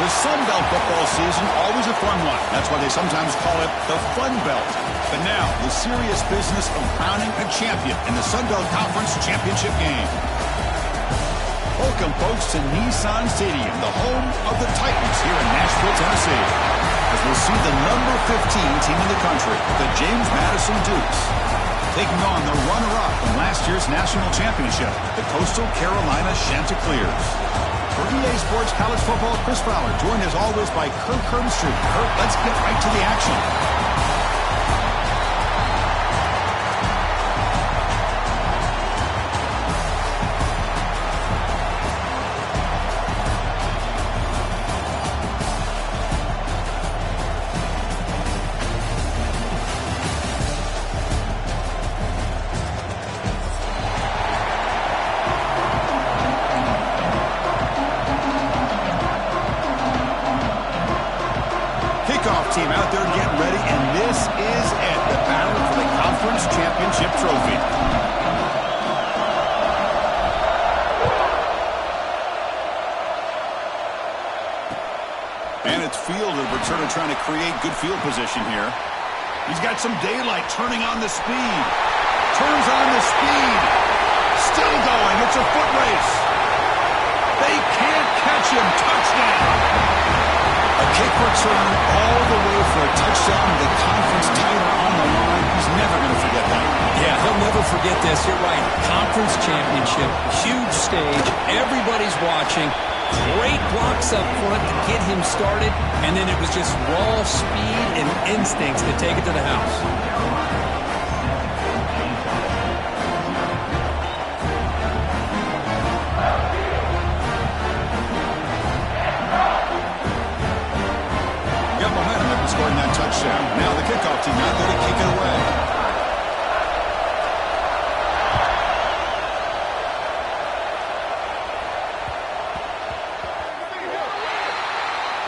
The Sun Belt football season, always a fun one. That's why they sometimes call it the Fun Belt. But now, the serious business of crowning a champion in the Sun Belt Conference Championship game. Welcome, folks, to Nissan Stadium, the home of the Titans here in Nashville, Tennessee. As we'll see the number 15 team in the country, the James Madison Dukes, taking on the runner-up in last year's national championship, the Coastal Carolina Chanticleers. For EA Sports College Football, Chris Fowler, joined as always by Kirk Herbstreit. Kirk, let's get right to the action. Team out there getting ready, and this is it, the battle for the conference championship trophy. And it's Fielder returning, trying to create good field position here. He's got some daylight, turning on the speed. Turns on the speed. Still going. It's a foot race. They can't catch him. Touchdown. A kick return all the way for a touchdown, the conference title on the line. He's never going to forget that. Yeah, he'll never forget this. You're right. Conference championship, huge stage. Everybody's watching. Great blocks up front to get him started. And then it was just raw speed and instincts to take it to the house. Scoring that touchdown. Now the kickoff team out there to kick it away.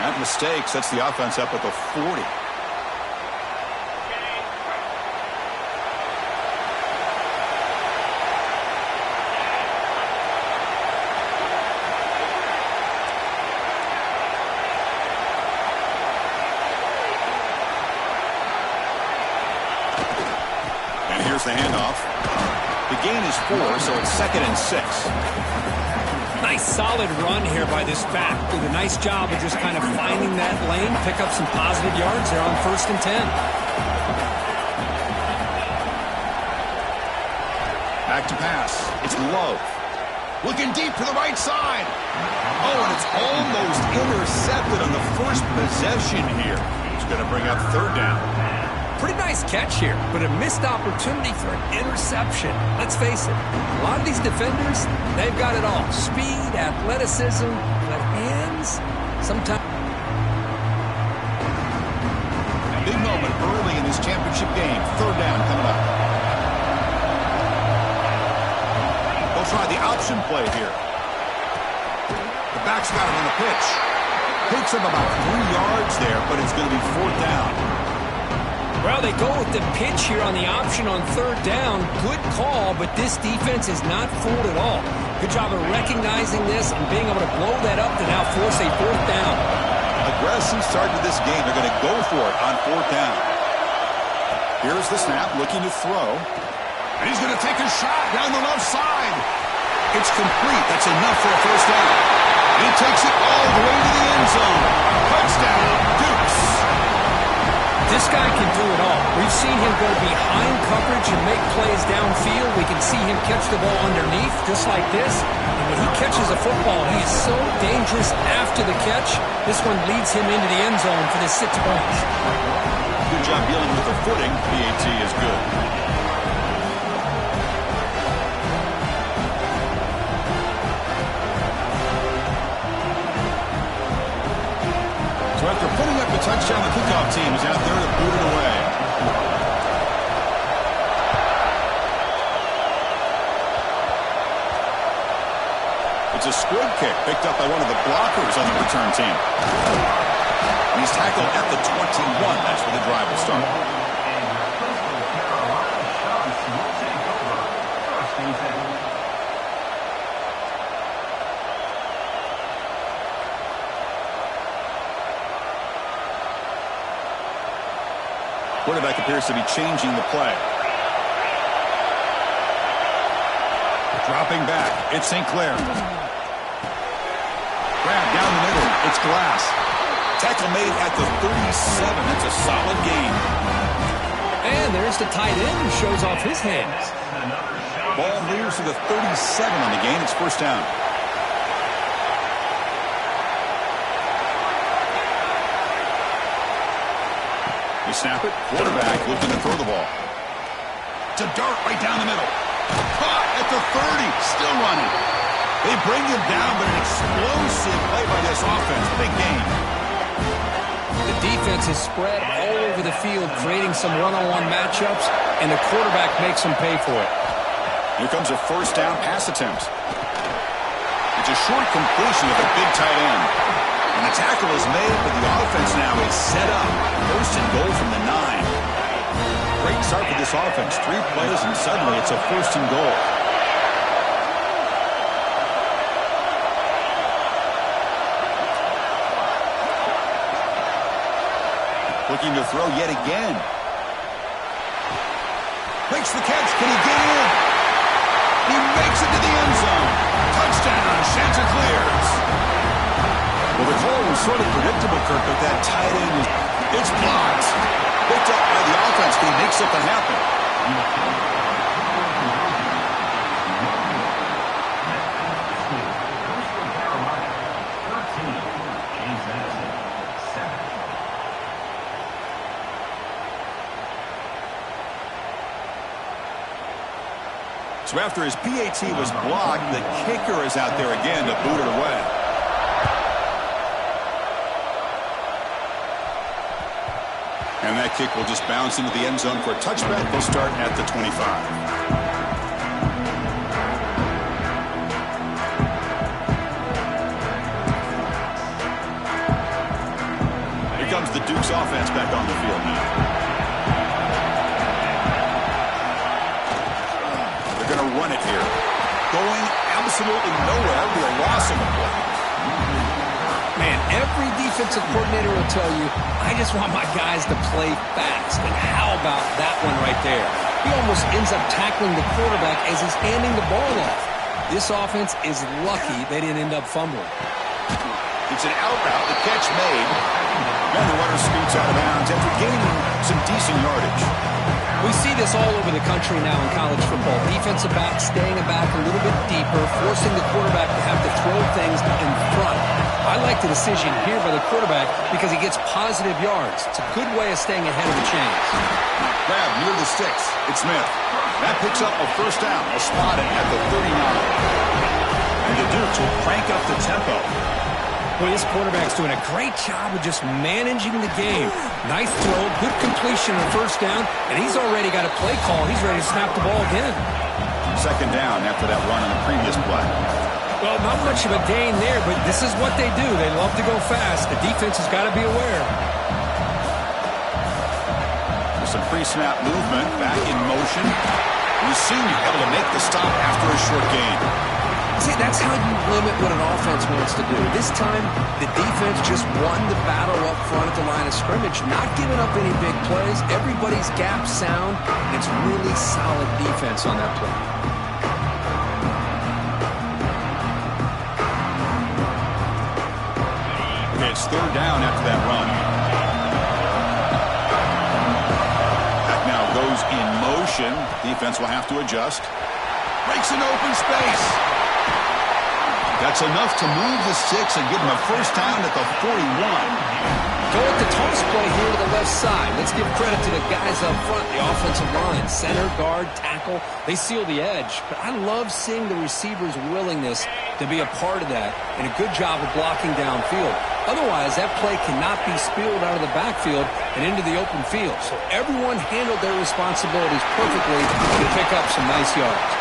That mistake sets the offense up at the 40. The handoff. The gain is 4, so it's 2nd and 6. Nice solid run here by this back. Did a nice job of just kind of finding that lane, pick up some positive yards there on 1st and 10. Back to pass. It's Love. Looking deep to the right side. Oh, and it's almost intercepted on the first possession here. It's going to bring up 3rd down. Pretty nice catch here, but a missed opportunity for an interception. Let's face it, a lot of these defenders, they've got it all. Speed, athleticism, but hands, sometimes. A big moment early in this championship game. 3rd down coming up. They'll try the option play here. The back's got it on the pitch. Picks up about 3 yards there, but it's going to be 4th down. Well, they go with the pitch here on the option on 3rd down. Good call, but this defense is not fooled at all. Good job of recognizing this and being able to blow that up to now force a 4th down. Aggressive start to this game. They're going to go for it on 4th down. Here's the snap, looking to throw. And he's going to take a shot down the left side. It's complete. That's enough for a 1st down. And he takes it all the way to the end zone. Touchdown, Dukes. This guy can do it all. We've seen him go behind coverage and make plays downfield. We can see him catch the ball underneath, just like this. And when he catches a football, he is so dangerous after the catch. This one leads him into the end zone for the 6 points. Good job dealing with the footing. PAT is good. So after putting up the touchdown, the kickoff team is out there to boot it away. It's a squib kick picked up by one of the blockers on the return team. And he's tackled at the 21. That's where the drive will start. quarterback appears to be changing the play. Dropping back, it's St. Clair. Grab down the middle, it's Glass. Tackle made at the 37. That's a solid gain. And there's the tight end who shows off his hands. Ball moves to the 37 on the gain. It's first down. You snap it. Quarterback looking to throw the ball. It's a dart right down the middle. Caught at the 30. Still running. They bring him down, but an explosive play by this offense. Big gain. The defense is spread all over the field, creating some one-on-one matchups, and the quarterback makes them pay for it. Here comes a first down pass attempt. It's a short completion of a big tight end. And the tackle is made, but the offense now is set up. First and goal from the 9. Great start for this offense. 3 plays, and suddenly it's a first and goal. Looking to throw yet again. Makes the catch. Can he get in? He makes it to the end zone. Touchdown. Chanticleers. Well, the call was sort of predictable, Kirk, but that tight end was... It's blocked. Picked up by the offense. Can he make something happen? So after his PAT was blocked, the kicker is out there again to boot it away. And that kick will just bounce into the end zone for a touchback. They'll start at the 25. Here comes the Duke's offense back on the field now. Going to run it here. Going absolutely nowhere. Be a loss of the play. Man, every defensive coordinator will tell you, I just want my guys to play fast. And how about that one right there? He almost ends up tackling the quarterback as he's handing the ball off. This offense is lucky they didn't end up fumbling. It's an out route. The catch made. And the runner scoots out of bounds after gaining some decent yardage. We see this all over the country now in college football. Defensive backs staying back a little bit deeper, forcing the quarterback to have to throw things in front. I like the decision here by the quarterback because he gets positive yards. It's a good way of staying ahead of the chains. Grab near the sticks. It's Smith. That picks up a first down. A spot at the 39. And the Dukes will crank up the tempo. Well, this quarterback's doing a great job of just managing the game. Nice throw, good completion on first down, and he's already got a play call. He's ready to snap the ball again. Second down after that run on the previous play. Well, not much of a gain there, but this is what they do. They love to go fast. The defense has got to be aware. With some pre-snap movement, back in motion. The senior able to make the stop after a short gain. See, that's how you limit what an offense wants to do. This time, the defense just won the battle up front at the line of scrimmage, not giving up any big plays. Everybody's gap sound. It's really solid defense on that play. Okay, it's third down after that run. Back now goes in motion. Defense will have to adjust. Breaks an open space. That's enough to move the sticks and give them a first down at the 41. Go with the toss play here to the left side. Let's give credit to the guys up front, the offensive line. Center, guard, tackle, they seal the edge. But I love seeing the receivers' willingness to be a part of that and a good job of blocking downfield. Otherwise, that play cannot be spilled out of the backfield and into the open field. So everyone handled their responsibilities perfectly to pick up some nice yards.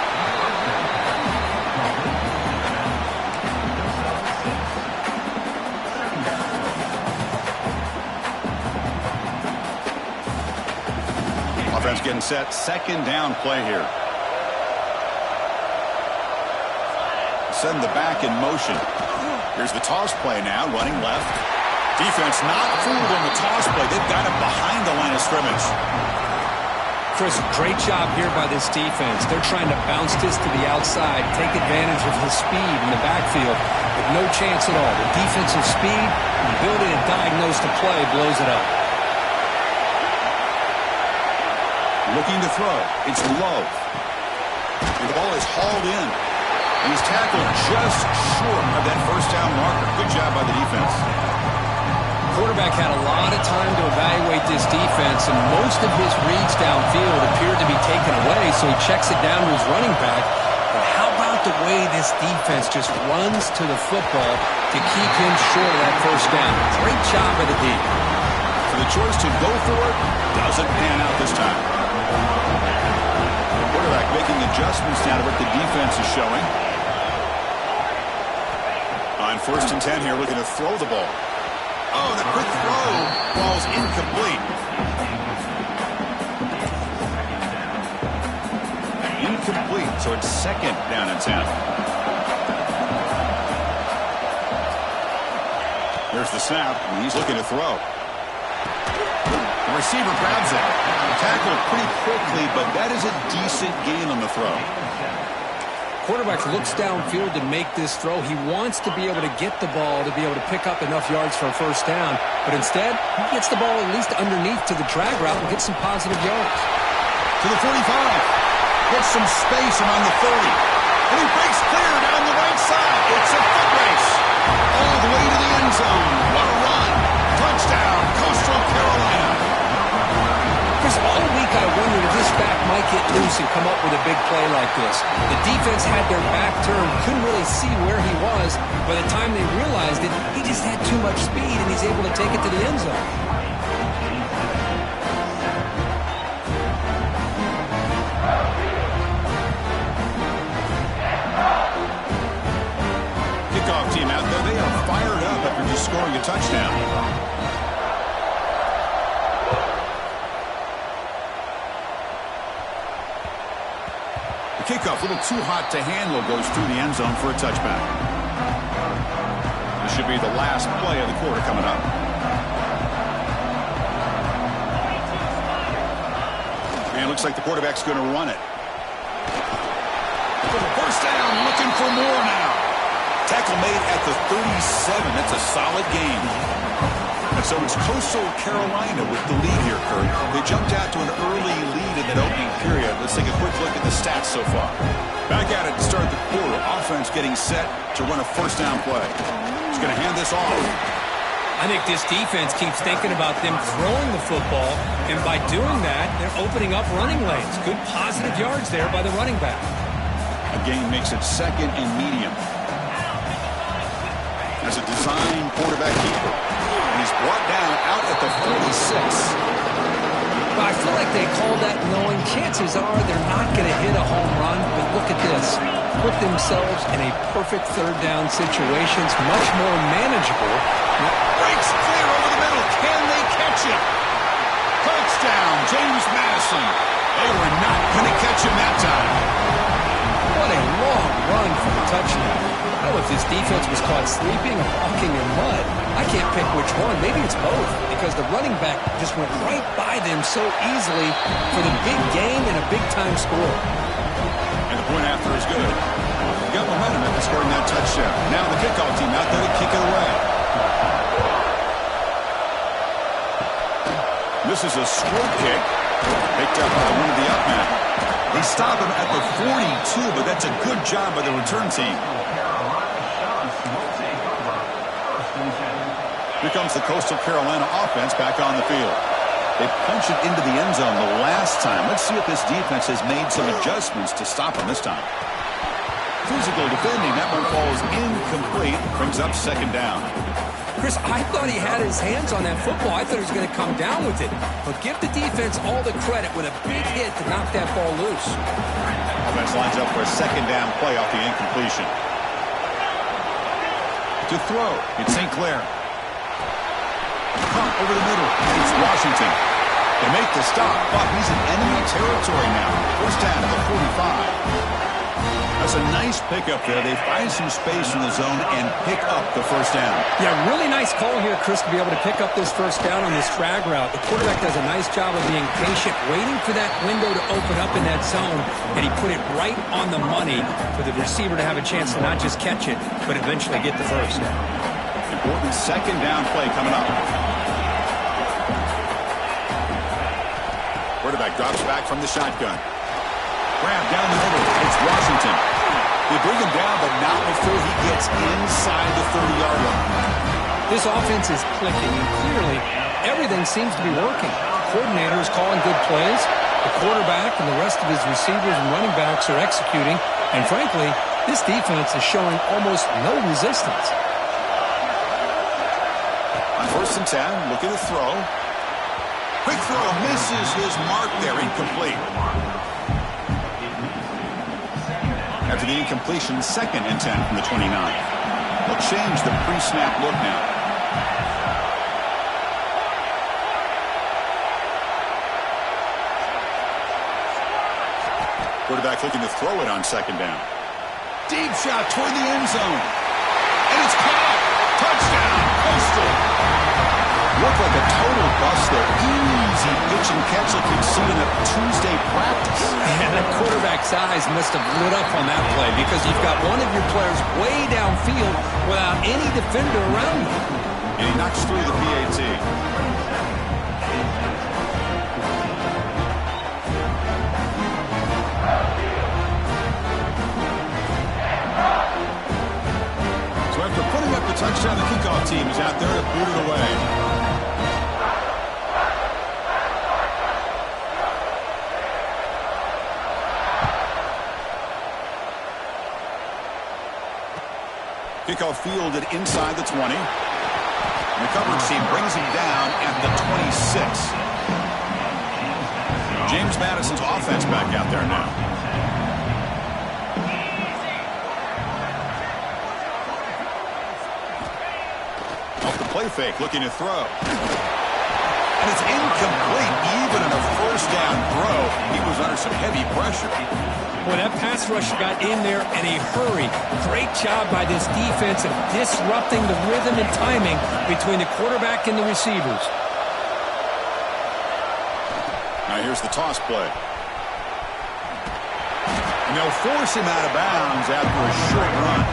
Offense getting set. Second down play here. Send the back in motion. Here's the toss play now, running left. Defense not fooled on the toss play. They've got it behind the line of scrimmage. Chris, great job here by this defense. They're trying to bounce this to the outside, take advantage of his speed in the backfield, but no chance at all. The defensive speed, the ability to diagnose the play blows it up. Looking to throw. It's low. And the ball is hauled in. And he's tackled just short of that first down marker. Good job by the defense. Quarterback had a lot of time to evaluate this defense, and most of his reads downfield appeared to be taken away, so he checks it down to his running back. But how about the way this defense just runs to the football to keep him short of that first down? Great job by the D. So the choice to go for it doesn't pan out this time. The quarterback making adjustments now to what the defense is showing. On 1st and 10 here, looking to throw the ball. Oh, the quick throw falls incomplete. Incomplete, so it's 2nd down and 10. Here's the snap, and he's looking to throw. The receiver grabs it. Tackled pretty quickly, but that is a decent gain on the throw. Quarterback looks downfield to make this throw. He wants to be able to get the ball to be able to pick up enough yards for a first down. But instead, he gets the ball at least underneath to the drag route and gets some positive yards. To the 45. Gets some space around the 30. And he breaks clear down the right side. It's a foot race. All the way to the end zone. What a run. Touchdown, Coastal Carolina. Chris, all week I wondered if this back might get loose and come up with a big play like this. The defense had their back turned, couldn't really see where he was. By the time they realized it, he just had too much speed, and he's able to take it to the end zone. Kickoff team out there, they are fired up after just scoring a touchdown. Kickoff, a little too hot to handle, goes through the end zone for a touchback. This should be the last play of the quarter coming up. And it looks like the quarterback's going to run it. For the first down, looking for more now. Tackle made at the 37. That's a solid gain. And so it's Coastal Carolina with the lead here, Kurt. They jumped out to an early lead in that opening period. Let's take a quick look at the stats so far. Back at it to start the quarter. Offense getting set to run a first down play. He's going to hand this off. I think this defense keeps thinking about them throwing the football, and by doing that, they're opening up running lanes. Good positive yards there by the running back. A gain makes it 2nd and medium. As a design quarterback keeper. And he's brought down out at the 46. Well, I feel like they called that knowing chances are they're not going to hit a home run, but look at this. Put themselves in a perfect 3rd down situation. It's much more manageable. Breaks clear over the middle. Can they catch it? Touchdown, James Madison. They were not going to catch him that time. What a long run for the touchdown. I don't know if this defense was caught sleeping or walking in mud. I can't pick which one. Maybe it's both, because the running back just went right by them so easily for the big gain and a big-time score. And the point after is good. Got momentum after scoring that touchdown. Now the kickoff team out there to kick it away. This is a squib kick. Picked up by one of the up men. They stop him at the 42, but that's a good job by the return team. Here comes the Coastal Carolina offense back on the field. They punch it into the end zone the last time. Let's see if this defense has made some adjustments to stop him this time. Physical defending. That one falls incomplete. Brings up 2nd down. Chris, I thought he had his hands on that football. I thought he was going to come down with it. But give the defense all the credit with a big hit to knock that ball loose. Offense lines up for a 2nd down play off the incompletion. To throw, it's St. Clair. Pump over the middle. It's Washington. They make the stop, but he's in enemy territory now. First down at the 45. A It's a nice pickup there. They find some space in the zone and pick up the first down. Yeah, really nice call here, Chris, to be able to pick up this first down on this drag route. The quarterback does a nice job of being patient, waiting for that window to open up in that zone, and he put it right on the money for the receiver to have a chance to not just catch it, but eventually get the first. Important second down play coming up. Quarterback drops back from the shotgun. Grab down the middle. It's Washington. They bring him down, but not before he gets inside the 30-yard line. This offense is clicking, and clearly everything seems to be working. The coordinator is calling good plays. The quarterback and the rest of his receivers and running backs are executing. And frankly, this defense is showing almost no resistance. On 1st and 10, looking to throw. Quick throw, misses his mark there, incomplete. After the incompletion, 2nd and 10 from the 29. They'll change the pre-snap look now. Quarterback looking to throw it on 2nd down. Deep shot toward the end zone. And it's caught. Touchdown, Coastal. Looked like a total bust there. Easy pitch and catch like you'd see in a Tuesday practice. And the quarterback's eyes must have lit up on that play because you've got one of your players way downfield without any defender around him. And he knocks through the PAT. So after putting up the touchdown, the kickoff team is out there to boot it away. Kickoff fielded inside the 20. And the coverage team brings him down at the 26. James Madison's offense back out there now. Off the play fake, looking to throw. And it's incomplete, even in a first down throw. He was under some heavy pressure. Well, that pass rush got in there in a hurry. Great job by this defense of disrupting the rhythm and timing between the quarterback and the receivers. Now here's the toss play. And they'll force him out of bounds after a short run.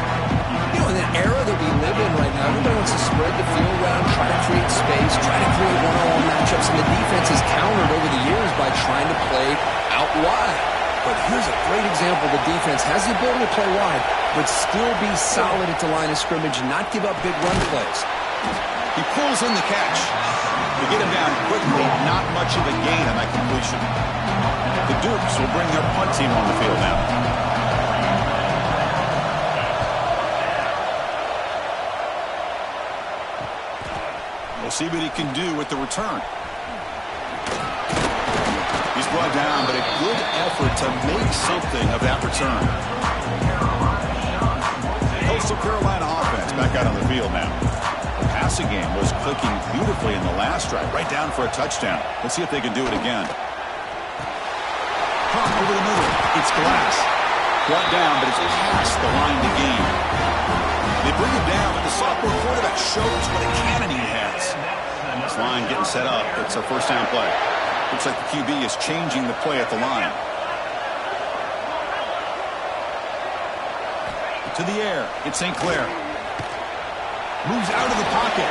You know, in the era that we live in right now, everybody wants to spread the field around, try to create space, try to create one-on-one matchups, and the defense has countered over the years by trying to play out wide. But here's a great example. The defense has the ability to play wide, but still be solid at the line of scrimmage and not give up big run plays. He pulls in the catch. They get him down quickly. Not much of a gain on that completion. The Dukes will bring their punt team on the field now. We'll see what he can do with the return. He's brought down, but a good effort to make something of that return. Coastal Carolina offense back out on the field now. The passing game was clicking beautifully in the last drive, right down for a touchdown. Let's see if they can do it again. Pop over the middle. It's Glass. Brought down, but it's past the line to gain. They bring him down, but the sophomore quarterback shows what a cannon he has. This line getting set up. It's a first down play. Looks like the QB is changing the play at the line. To the air. It's St. Clair. Moves out of the pocket.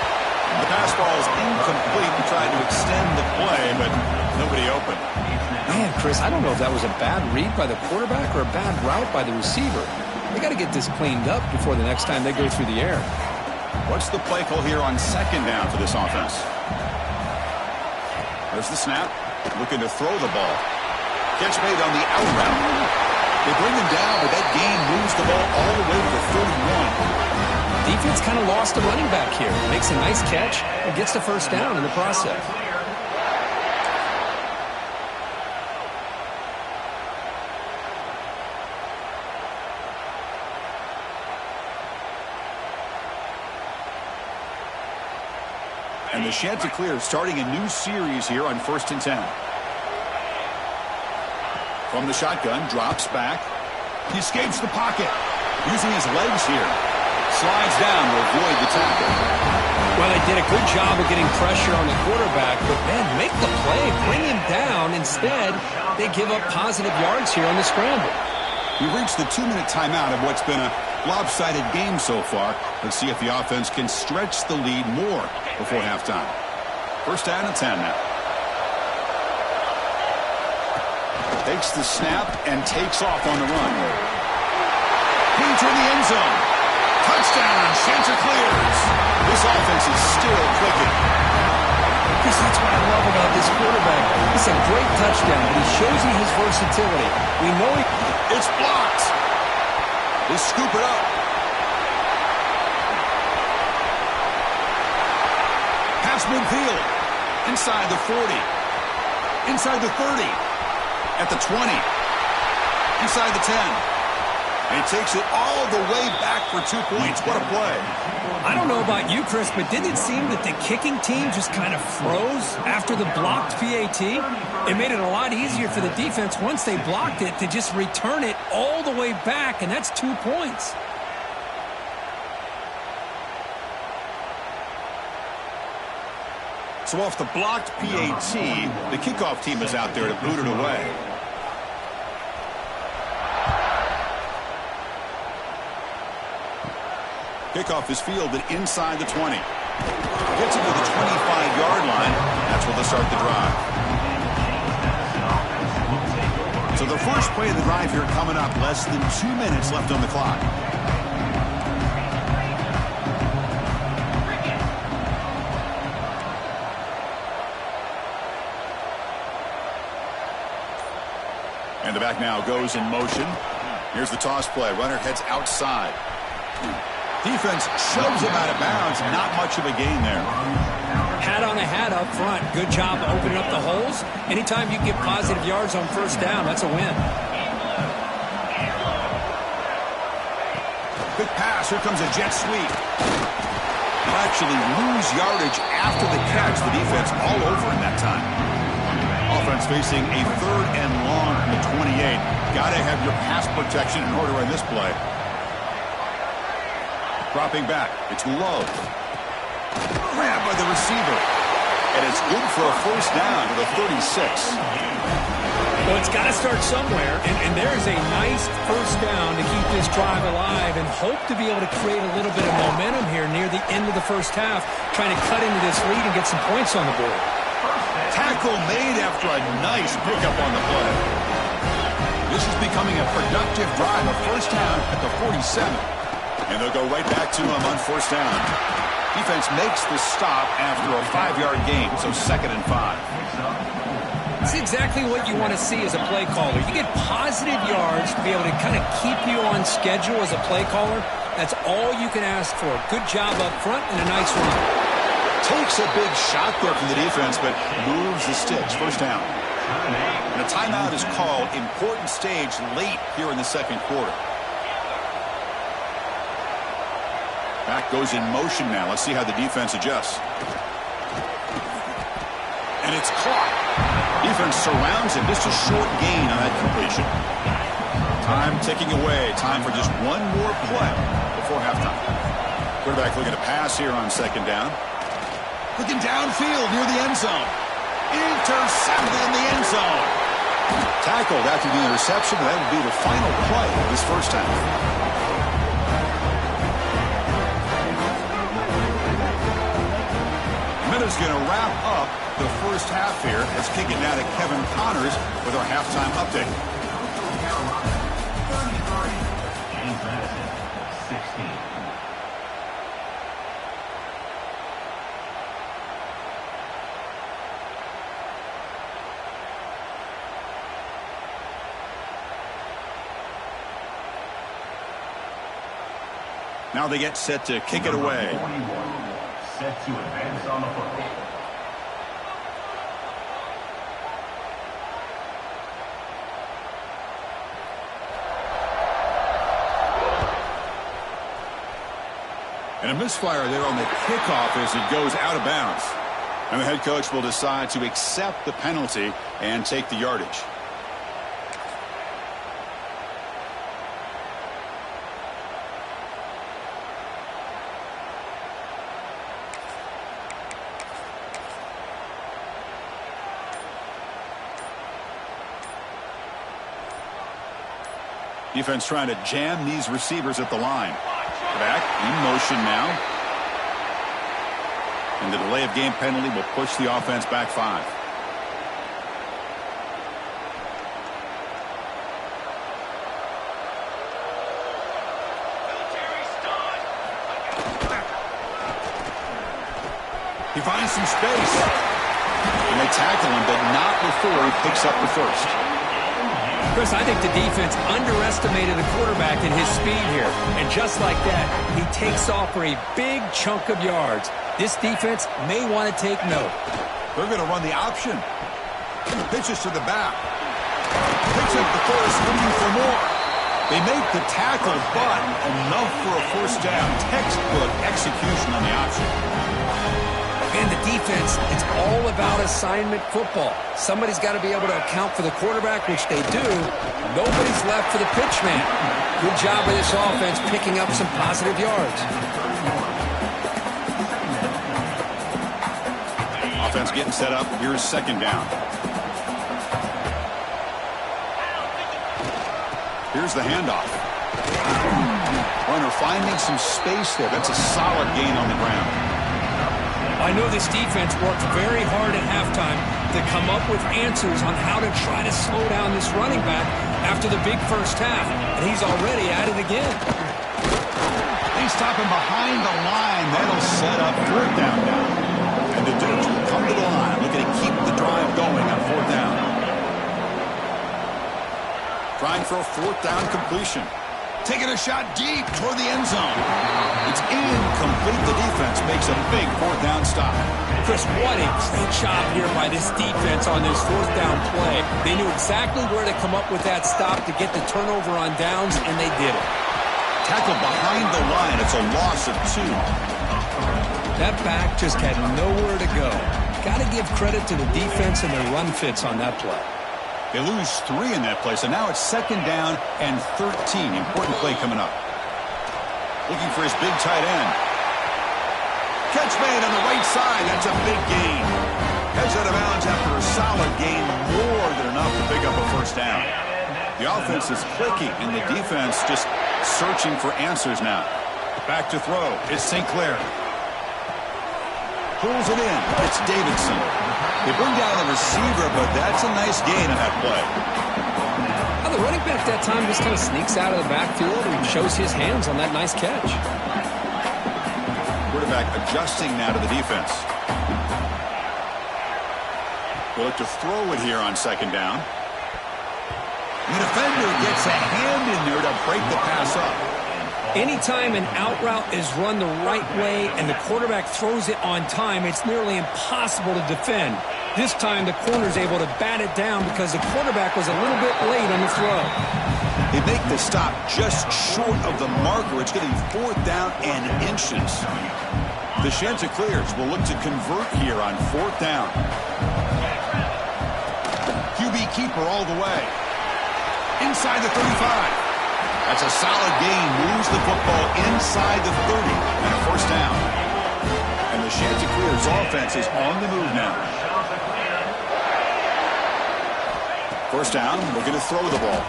The pass ball is incomplete. He tried to extend the play, but nobody open. Man, Chris, I don't know if that was a bad read by the quarterback or a bad route by the receiver. They got to get this cleaned up before the next time they go through the air. What's the play call here on 2nd down for this offense? There's the snap. Looking to throw the ball. Catch made on the out route. They bring him down, but that gain moves the ball all the way to the 31. Defense kind of lost a running back here. Makes a nice catch and gets the first down in the process. And the Chanticleer starting a new series here on 1st and 10. From the shotgun, drops back. He escapes the pocket, using his legs here. Slides down to avoid the tackle. Well, they did a good job of getting pressure on the quarterback, but, man, make the play, bring him down. Instead, they give up positive yards here on the scramble. We've reached the 2-minute timeout of what's been a lopsided game so far. Let's see if the offense can stretch the lead more before halftime. First down and 10 now. Takes the snap and takes off on the run. Into the end zone. Touchdown. Chanticleers. This offense is still clicking. That's what I love about this quarterback. It's a great touchdown, but he shows you his versatility. We know it's blocked. They scoop it up. Pass midfield. Inside the 40. Inside the 30. At the 20. Inside the 10. And he takes it all the way back for 2 points. What a play. I don't know about you, Chris, but didn't it seem that the kicking team just kind of froze after the blocked PAT? It made it a lot easier for the defense once they blocked it to just return it all the way back, and that's 2 points. So off the blocked PAT, the kickoff team is out there to boot it away. Kickoff is fielded inside the 20. Gets it to the 25-yard line. That's where they'll start the drive. So the first play of the drive here coming up. Less than 2 minutes left on the clock. And the back now goes in motion. Here's the toss play. Runner heads outside. Defense shoves him out of bounds. Not much of a gain there. Hat on a hat up front. Good job opening up the holes. Anytime you get positive yards on first down, that's a win. Quick pass. Here comes a jet sweep. They'll actually lose yardage after the catch. The defense all over in that time. Offense facing a 3rd and long from the 28. Got to have your pass protection in order on this play. Dropping back. It's Love. Grabbed by the receiver. And it's good for a first down to the 36. Well, it's got to start somewhere, and there's a nice first down to keep this drive alive and hope to be able to create a little bit of momentum here near the end of the first half, trying to cut into this lead and get some points on the board. Tackle made after a nice pickup on the play. This is becoming a productive drive. A first down at the 47. And they'll go right back to him on first down. Defense makes the stop after a 5-yard gain, so 2nd and 5. It's exactly what you want to see as a play caller. You get positive yards to be able to kind of keep you on schedule as a play caller. That's all you can ask for. Good job up front and a nice run. Takes a big shot there from the defense, but moves the sticks. First down. And a timeout is called. Important stage late here in the second quarter. Back goes in motion now. Let's see how the defense adjusts. And it's caught. Defense surrounds him. Just a short gain on that completion. Time ticking away. Time for just one more play before halftime. Quarterback looking to pass here on second down. Looking downfield near the end zone. Intercepted in the end zone. Tackled after the interception. That would be the final play of this first half. Is going to wrap up the first half here. Let's kick it now to Kevin Connors with our halftime update. Now they get set to kick it away. Set to advance on the football. And a misfire there on the kickoff as it goes out of bounds. And the head coach will decide to accept the penalty and take the yardage. Defense trying to jam these receivers at the line. Back in motion now. And the delay of game penalty will push the offense back 5. He finds some space. And they tackle him, but not before he picks up the first. Chris, I think the defense underestimated the quarterback and his speed here. And just like that, he takes off for a big chunk of yards. This defense may want to take note. They're going to run the option. Pitches to the back. Picks up the first, looking for more. They make the tackle, but enough for a first down. Textbook execution on the option. And the defense, it's all about assignment football. Somebody's got to be able to account for the quarterback, which they do. Nobody's left for the pitch man. Good job by this offense picking up some positive yards. Offense getting set up. Here's second down. Here's the handoff. Runner finding some space there. That's a solid gain on the ground. I know this defense worked very hard at halftime to come up with answers on how to try to slow down this running back after the big first half, and he's already at it again. They stop him behind the line. That'll set up third down now. And the Dukes will come to the line, looking to keep the drive going on fourth down. Trying for a fourth down completion. Taking a shot deep toward the end zone. It's incomplete. The defense makes a big fourth down stop. Chris, what a great job here by this defense on this fourth down play. They knew exactly where to come up with that stop to get the turnover on downs, and they did it. Tackle behind the line. It's a loss of 2. That back just had nowhere to go. Got to give credit to the defense and their run fits on that play. They lose 3 in that play, so now it's second down and 13. Important play coming up. Looking for his big tight end. Catch made on the right side. That's a big gain. Heads out of bounds after a solid gain, more than enough to pick up a first down. The offense is clicking, and the defense just searching for answers now. Back to throw. It's St. Clair. Pulls it in. It's Davidson. They bring down the receiver, but that's a nice gain on that play. Well, the running back that time just kind of sneaks out of the backfield and shows his hands on that nice catch. Quarterback adjusting now to the defense. We'll look to throw it here on second down. And the defender gets a hand in there to break the pass up. Anytime an out route is run the right way and the quarterback throws it on time, it's nearly impossible to defend. This time the corner's able to bat it down because the quarterback was a little bit late on the throw. They make the stop just short of the marker. It's getting fourth down and inches. The Chanticleers will look to convert here on fourth down. QB keeper all the way. Inside the 35. That's a solid gain. Moves the football inside the 30 and a first down. And the Chanticleers offense is on the move now. First down, looking to throw the ball.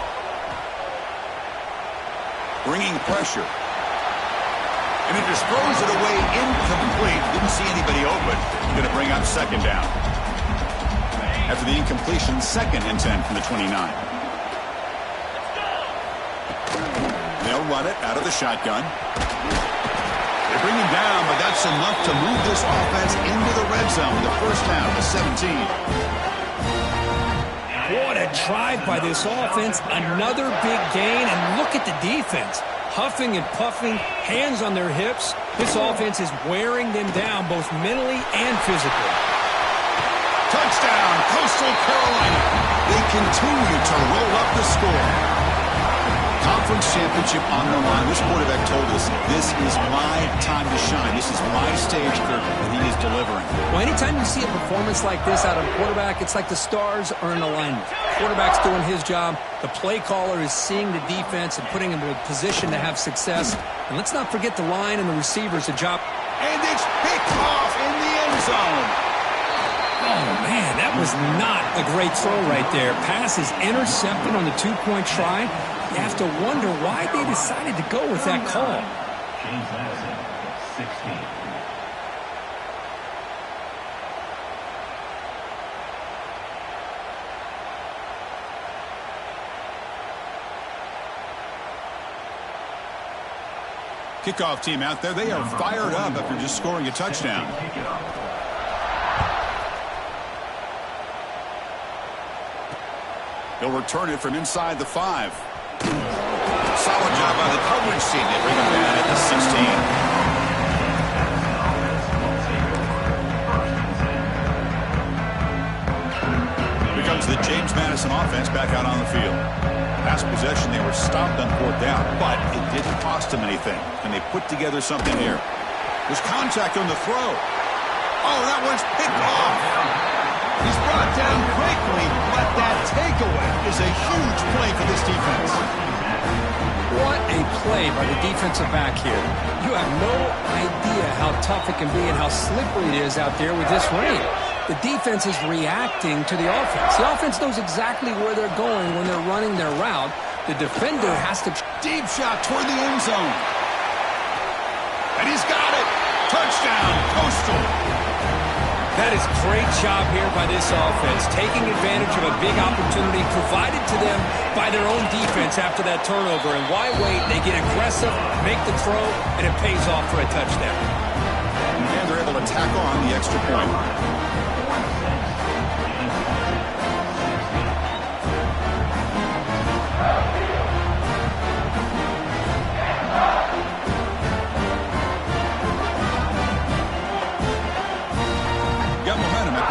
Bringing pressure. And he just throws it away incomplete. Didn't see anybody open. Going to bring up second down. After the incompletion, 2nd and 10 from the 29. They'll run it out of the shotgun. They bring him down, but that's enough to move this offense into the red zone with a first down to 17. What a drive by this offense. Another big gain, and look at the defense. Huffing and puffing, hands on their hips. This offense is wearing them down both mentally and physically. Touchdown, Coastal Carolina. They continue to roll up the score. Conference championship on the line. This quarterback told us, this is my time to shine. This is my stage, Kirk, and he is delivering. Well, anytime you see a performance like this out of a quarterback, it's like the stars are in alignment. Quarterback's doing his job. The play caller is seeing the defense and putting him in a position to have success. And let's not forget the line and the receivers, a job. And it's picked off in the end zone. Oh, man, that was not a great throw right there. Pass is intercepted on the two-point try. You have to wonder why they decided to go with that call. James Madison, 16. Kickoff team out there, they are fired up after just scoring a touchdown. He'll return it from inside the 5. Solid job by the coverage team. They bring him down at the 16. Here comes the James Madison offense back out on the field. Last possession, they were stopped on 4th down, but it didn't cost them anything. And they put together something here. There's contact on the throw. Oh, that one's picked off. He's brought down quickly, but that takeaway is a huge play for this defense. What a play by the defensive back here. You have no idea how tough it can be and how slippery it is out there with this rain. The defense is reacting to the offense. The offense knows exactly where they're going when they're running their route. The defender has to... Deep shot toward the end zone. And he's got it. Touchdown, Coastal. That is great job here by this offense, taking advantage of a big opportunity provided to them by their own defense after that turnover. And why wait? They get aggressive, make the throw, and it pays off for a touchdown. And they're able to tack on the extra point.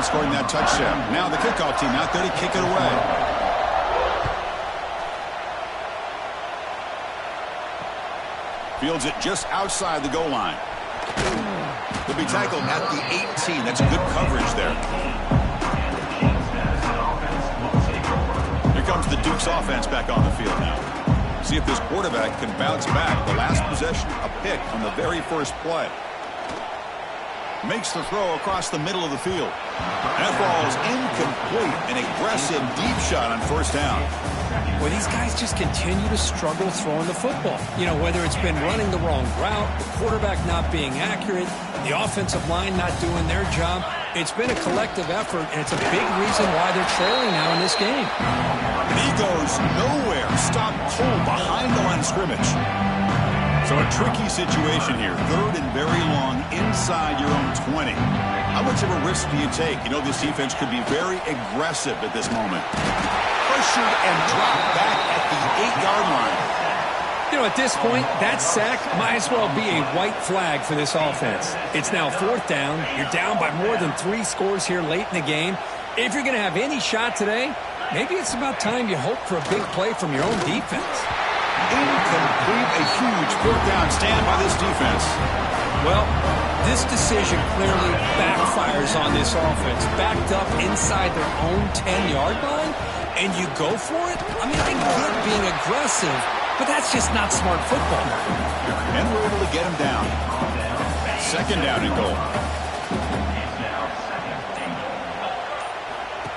Scoring that touchdown. Now the kickoff team out there to kick it away. Fields it just outside the goal line. He'll be tackled at the 18. That's good coverage there. Here comes the Duke's offense back on the field now. See if this quarterback can bounce back. The last possession, a pick on the very first play. Makes the throw across the middle of the field. That ball is incomplete. An aggressive deep shot on 1st down. Well, these guys just continue to struggle throwing the football. You know, whether it's been running the wrong route, the quarterback not being accurate, the offensive line not doing their job. It's been a collective effort, and it's a big reason why they're trailing now in this game. And he goes nowhere. Stopped cold behind the line of scrimmage. So a tricky situation here. 3rd and very long inside your own 20. How much of a risk do you take? You know this defense could be very aggressive at this moment. Pressured and dropped back at the 8-yard line. You know, at this point, that sack might as well be a white flag for this offense. It's now 4th down. You're down by more than 3 scores here late in the game. If you're going to have any shot today, maybe it's about time you hope for a big play from your own defense. Incomplete, a huge 4th down stand by this defense. Well, this decision clearly backfires on this offense. Backed up inside their own 10-yard line, and you go for it? I mean, I get being aggressive, but that's just not smart football. And we're able to get him down. 2nd down and goal.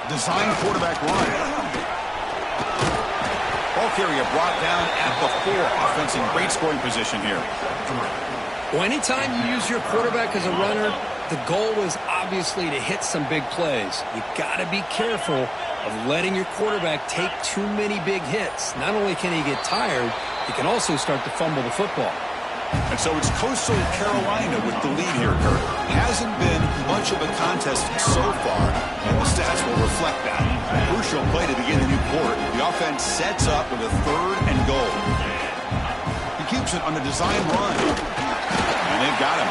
Design quarterback run. Ball carrier brought down at the 4. Offense in great scoring position here. Well, anytime you use your quarterback as a runner, the goal is obviously to hit some big plays. You got to be careful of letting your quarterback take too many big hits. Not only can he get tired, he can also start to fumble the football. And so it's Coastal Carolina with the lead here, Kurt. Hasn't been much of a contest so far, and the stats will reflect that. Crucial play to begin the new quarter. The offense sets up with a 3rd and goal. He keeps it on a design run. And they've got him.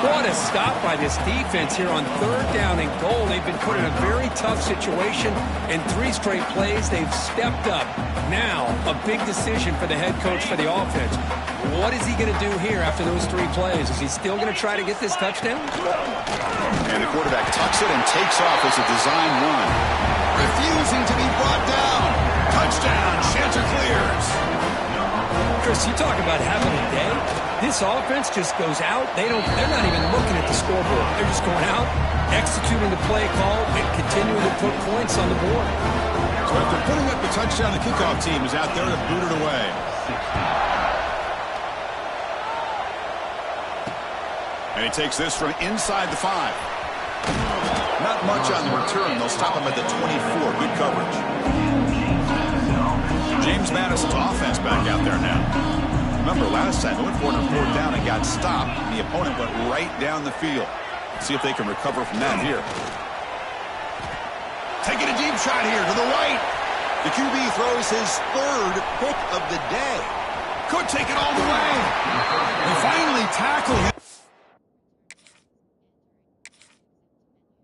What a stop by this defense here on 3rd down and goal. They've been put in a very tough situation. In 3 straight plays, they've stepped up. Now, a big decision for the head coach for the offense. What is he going to do here after those 3 plays? Is he still going to try to get this touchdown? And the quarterback tucks it and takes off as a design run. Refusing to be brought down. Touchdown, Chanticleers. Chris, you talk about having a day. This offense just goes out. They're not even looking at the scoreboard. They're just going out, executing the play call, and continuing to put points on the board. So after putting up the touchdown, the kickoff team is out there to boot it away. And he takes this from inside the 5. Not much on the return. They'll stop him at the 24. Good coverage. James Madison's offense back out there now. Remember last time, they went for it on 4th down and got stopped. The opponent went right down the field. See if they can recover from that here. Taking a deep shot here to the right. The QB throws his 3rd pick of the day. Could take it all the way.